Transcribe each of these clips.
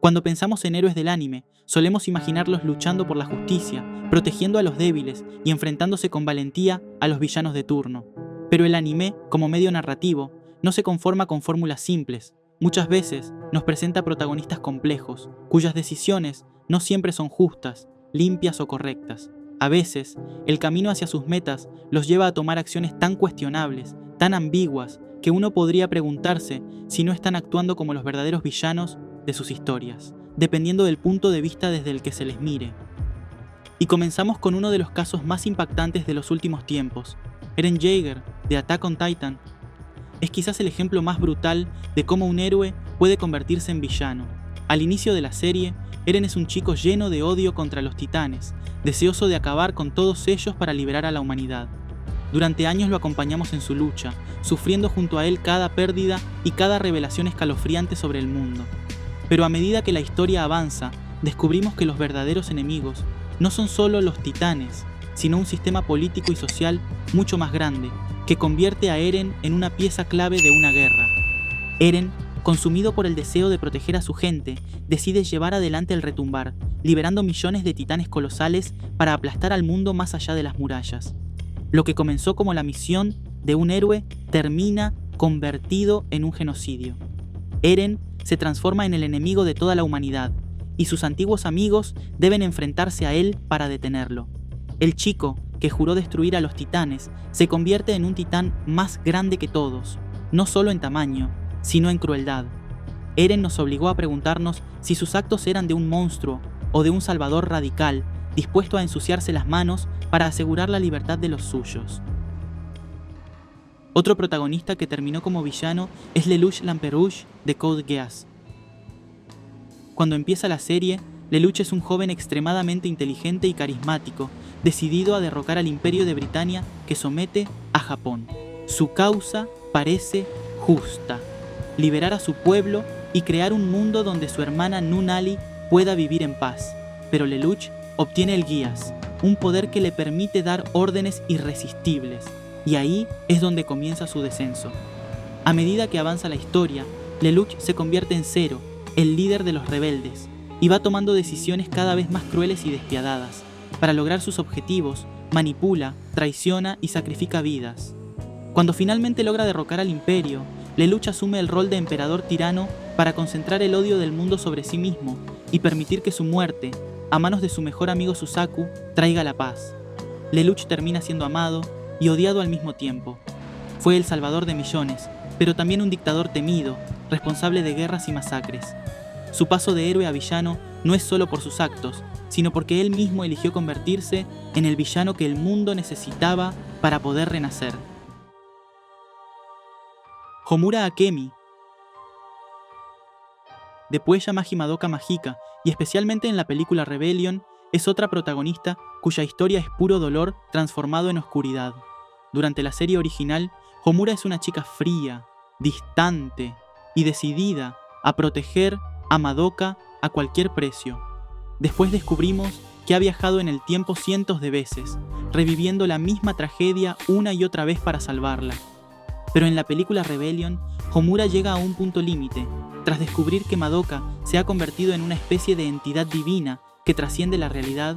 Cuando pensamos en héroes del anime, solemos imaginarlos luchando por la justicia, protegiendo a los débiles y enfrentándose con valentía a los villanos de turno. Pero el anime, como medio narrativo, no se conforma con fórmulas simples. Muchas veces nos presenta protagonistas complejos, cuyas decisiones no siempre son justas, limpias o correctas. A veces, el camino hacia sus metas los lleva a tomar acciones tan cuestionables, tan ambiguas, que uno podría preguntarse si no están actuando como los verdaderos villanos de sus historias, dependiendo del punto de vista desde el que se les mire. Y comenzamos con uno de los casos más impactantes de los últimos tiempos. Eren Jaeger, de Attack on Titan, es quizás el ejemplo más brutal de cómo un héroe puede convertirse en villano. Al inicio de la serie, Eren es un chico lleno de odio contra los titanes, deseoso de acabar con todos ellos para liberar a la humanidad. Durante años lo acompañamos en su lucha, sufriendo junto a él cada pérdida y cada revelación escalofriante sobre el mundo. Pero a medida que la historia avanza, descubrimos que los verdaderos enemigos no son solo los titanes, sino un sistema político y social mucho más grande, que convierte a Eren en una pieza clave de una guerra. Eren, consumido por el deseo de proteger a su gente, decide llevar adelante el retumbar, liberando millones de titanes colosales para aplastar al mundo más allá de las murallas. Lo que comenzó como la misión de un héroe termina convertido en un genocidio. Eren se transforma en el enemigo de toda la humanidad, y sus antiguos amigos deben enfrentarse a él para detenerlo. El chico, que juró destruir a los titanes, se convierte en un titán más grande que todos, no solo en tamaño, sino en crueldad. Eren nos obligó a preguntarnos si sus actos eran de un monstruo o de un salvador radical, dispuesto a ensuciarse las manos para asegurar la libertad de los suyos. Otro protagonista que terminó como villano es Lelouch Lamperouche de Code Geass. Cuando empieza la serie, Lelouch es un joven extremadamente inteligente y carismático, decidido a derrocar al Imperio de Britania que somete a Japón. Su causa parece justa: liberar a su pueblo y crear un mundo donde su hermana Nunnally pueda vivir en paz. Pero Lelouch obtiene el Geass, un poder que le permite dar órdenes irresistibles, y ahí es donde comienza su descenso. A medida que avanza la historia, Lelouch se convierte en Zero, el líder de los rebeldes, y va tomando decisiones cada vez más crueles y despiadadas. Para lograr sus objetivos, manipula, traiciona y sacrifica vidas. Cuando finalmente logra derrocar al Imperio, Lelouch asume el rol de emperador tirano para concentrar el odio del mundo sobre sí mismo y permitir que su muerte, a manos de su mejor amigo Suzaku, traiga la paz. Lelouch termina siendo amado y odiado al mismo tiempo. Fue el salvador de millones, pero también un dictador temido, responsable de guerras y masacres. Su paso de héroe a villano no es solo por sus actos, sino porque él mismo eligió convertirse en el villano que el mundo necesitaba para poder renacer. Homura Akemi, de Puella Magi Madoka Mágica, y especialmente en la película Rebellion, es otra protagonista cuya historia es puro dolor transformado en oscuridad. Durante la serie original, Homura es una chica fría, distante y decidida a proteger a Madoka a cualquier precio. Después descubrimos que ha viajado en el tiempo cientos de veces, reviviendo la misma tragedia una y otra vez para salvarla. Pero en la película Rebellion, Homura llega a un punto límite, tras descubrir que Madoka se ha convertido en una especie de entidad divina que trasciende la realidad.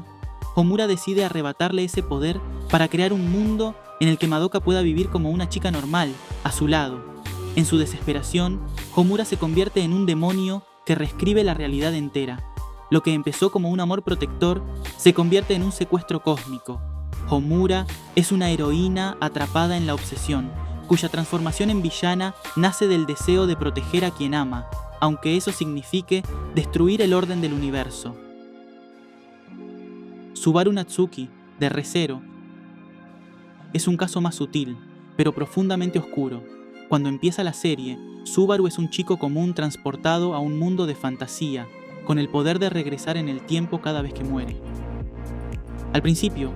Homura decide arrebatarle ese poder para crear un mundo en el que Madoka pueda vivir como una chica normal, a su lado. En su desesperación, Homura se convierte en un demonio que reescribe la realidad entera. Lo que empezó como un amor protector se convierte en un secuestro cósmico. Homura es una heroína atrapada en la obsesión, cuya transformación en villana nace del deseo de proteger a quien ama, aunque eso signifique destruir el orden del universo. Subaru Natsuki, de Re:Zero, es un caso más sutil, pero profundamente oscuro. Cuando empieza la serie, Subaru es un chico común transportado a un mundo de fantasía, con el poder de regresar en el tiempo cada vez que muere. Al principio,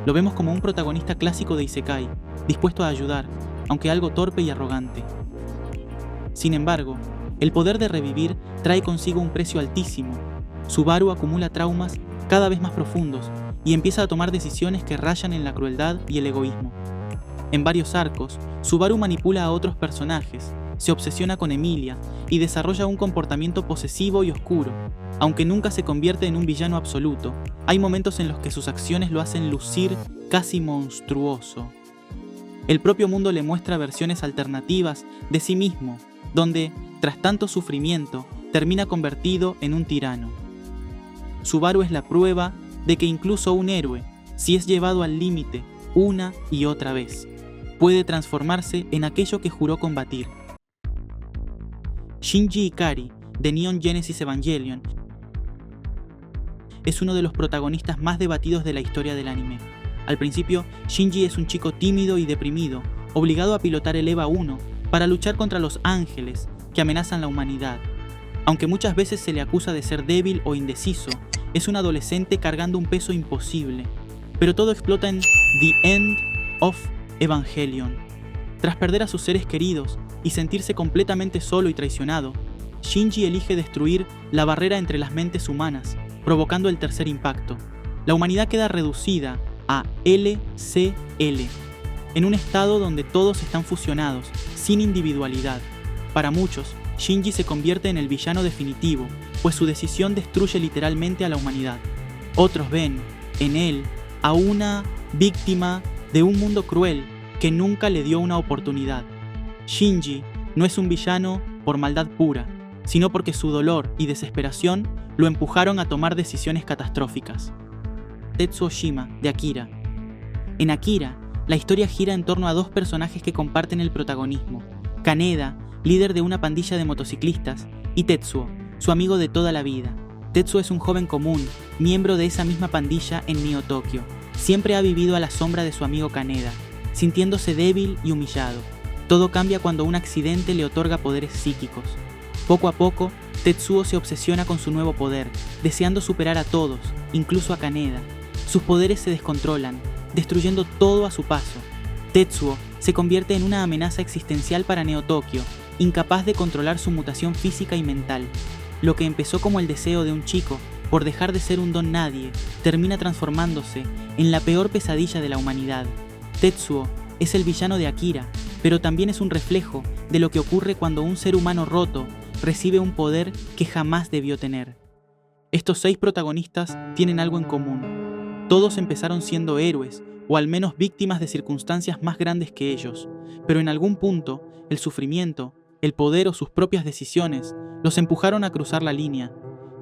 lo vemos como un protagonista clásico de Isekai, dispuesto a ayudar, aunque algo torpe y arrogante. Sin embargo, el poder de revivir trae consigo un precio altísimo. Subaru acumula traumas cada vez más profundos y empieza a tomar decisiones que rayan en la crueldad y el egoísmo. En varios arcos, Subaru manipula a otros personajes, se obsesiona con Emilia y desarrolla un comportamiento posesivo y oscuro. Aunque nunca se convierte en un villano absoluto, hay momentos en los que sus acciones lo hacen lucir casi monstruoso. El propio mundo le muestra versiones alternativas de sí mismo, donde, tras tanto sufrimiento, termina convertido en un tirano. Subaru es la prueba de que incluso un héroe, si es llevado al límite una y otra vez, puede transformarse en aquello que juró combatir. Shinji Ikari, de Neon Genesis Evangelion, es uno de los protagonistas más debatidos de la historia del anime. Al principio, Shinji es un chico tímido y deprimido, obligado a pilotar el EVA 1 para luchar contra los ángeles que amenazan la humanidad. Aunque muchas veces se le acusa de ser débil o indeciso, es un adolescente cargando un peso imposible. Pero todo explota en The End of Evangelion. Tras perder a sus seres queridos y sentirse completamente solo y traicionado, Shinji elige destruir la barrera entre las mentes humanas, provocando el tercer impacto. La humanidad queda reducida a LCL, en un estado donde todos están fusionados, sin individualidad. Para muchos, Shinji se convierte en el villano definitivo, pues su decisión destruye literalmente a la humanidad. Otros ven en él a una víctima de un mundo cruel que nunca le dio una oportunidad. Shinji no es un villano por maldad pura, sino porque su dolor y desesperación lo empujaron a tomar decisiones catastróficas. Tetsuo Shima, de Akira. En Akira, la historia gira en torno a dos personajes que comparten el protagonismo: Kaneda, líder de una pandilla de motociclistas, y Tetsuo, su amigo de toda la vida. Tetsuo es un joven común, miembro de esa misma pandilla en Neo Tokio. Siempre ha vivido a la sombra de su amigo Kaneda, sintiéndose débil y humillado. Todo cambia cuando un accidente le otorga poderes psíquicos. Poco a poco, Tetsuo se obsesiona con su nuevo poder, deseando superar a todos, incluso a Kaneda. Sus poderes se descontrolan, destruyendo todo a su paso. Tetsuo se convierte en una amenaza existencial para Neo Tokio, incapaz de controlar su mutación física y mental. Lo que empezó como el deseo de un chico por dejar de ser un don nadie, termina transformándose en la peor pesadilla de la humanidad. Tetsuo es el villano de Akira, pero también es un reflejo de lo que ocurre cuando un ser humano roto recibe un poder que jamás debió tener. Estos 6 protagonistas tienen algo en común. Todos empezaron siendo héroes, o al menos víctimas de circunstancias más grandes que ellos, pero en algún punto, el sufrimiento, el poder o sus propias decisiones los empujaron a cruzar la línea,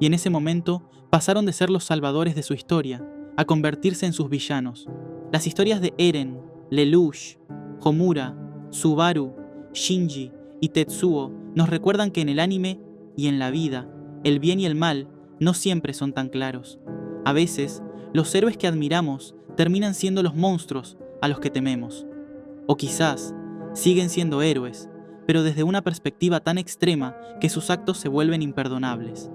y en ese momento pasaron de ser los salvadores de su historia a convertirse en sus villanos. Las historias de Eren, Lelouch, Homura, Subaru, Shinji y Tetsuo nos recuerdan que en el anime y en la vida, el bien y el mal no siempre son tan claros. A veces, los héroes que admiramos terminan siendo los monstruos a los que tememos. O quizás, siguen siendo héroes, pero desde una perspectiva tan extrema que sus actos se vuelven imperdonables.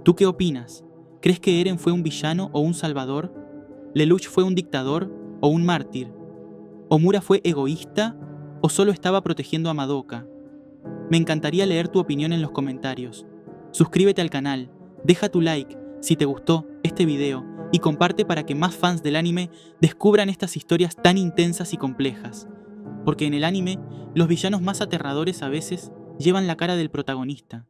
¿Tú qué opinas? ¿Crees que Eren fue un villano o un salvador? ¿Lelouch fue un dictador o un mártir? ¿Homura fue egoísta o solo estaba protegiendo a Madoka? Me encantaría leer tu opinión en los comentarios. Suscríbete al canal, deja tu like si te gustó este video y comparte para que más fans del anime descubran estas historias tan intensas y complejas. Porque en el anime, los villanos más aterradores a veces llevan la cara del protagonista.